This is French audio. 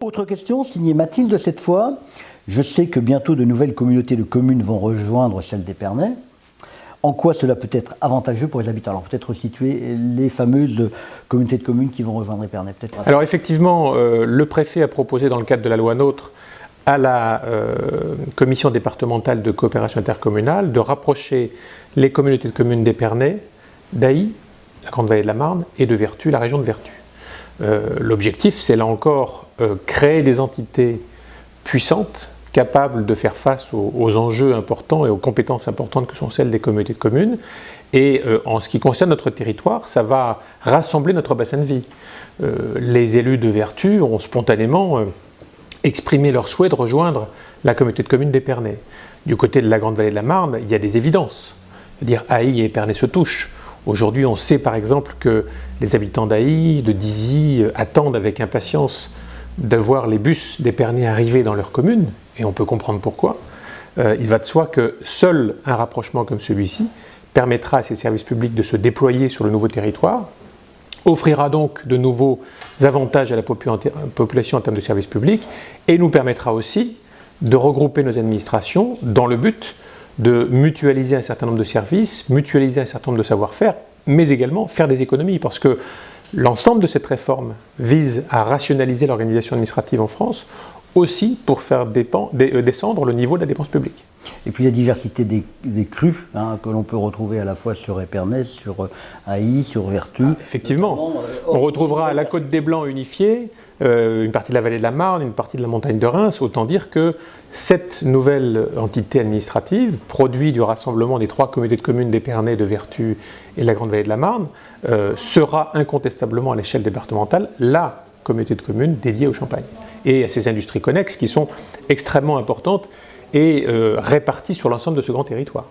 Autre question, signée Mathilde cette fois. Je sais que bientôt de nouvelles communautés de communes vont rejoindre celle d'Épernay. En quoi cela peut être avantageux pour les habitants? Alors peut-être situer les fameuses communautés de communes qui vont rejoindre Épernay. Alors effectivement, le préfet a proposé dans le cadre de la loi NOTRe à la commission départementale de coopération intercommunale de rapprocher les communautés de communes d'Épernay, d'Ailly, la Grande Vallée de la Marne, et de Vertus, la région de Vertus. L'objectif, c'est là encore créer des entités puissantes, capables de faire face aux enjeux importants et aux compétences importantes que sont celles des communautés de communes. Et en ce qui concerne notre territoire, ça va rassembler notre bassin de vie. Les élus de Vertus ont spontanément exprimé leur souhait de rejoindre la communauté de communes d'Épernay. Du côté de la Grande Vallée de la Marne, il y a des évidences. C'est-à-dire Ailly et Épernay se touchent. Aujourd'hui, on sait par exemple que les habitants d'Ailly, de Dizy, attendent avec impatience de voir les bus d'Épernay arriver dans leur commune, et on peut comprendre pourquoi. Il va de soi que seul un rapprochement comme celui-ci permettra à ces services publics de se déployer sur le nouveau territoire, offrira donc de nouveaux avantages à la population en termes de services publics, et nous permettra aussi de regrouper nos administrations dans le but de mutualiser un certain nombre de services, mutualiser un certain nombre de savoir-faire, mais également faire des économies, parce que l'ensemble de cette réforme vise à rationaliser l'organisation administrative en France, aussi pour faire descendre le niveau de la dépense publique. Et puis la diversité des crues que l'on peut retrouver à la fois sur Épernay, sur Ailly, sur Vertus. Effectivement, on retrouvera la Côte des Blancs unifiée, une partie de la vallée de la Marne, une partie de la montagne de Reims. Autant dire que cette nouvelle entité administrative, produit du rassemblement des 3 communautés de communes d'Épernay, de Vertus et de la Grande Vallée de la Marne, sera incontestablement à l'échelle départementale la communauté de communes dédiée au Champagne et à ces industries connexes qui sont extrêmement importantes et réparties sur l'ensemble de ce grand territoire.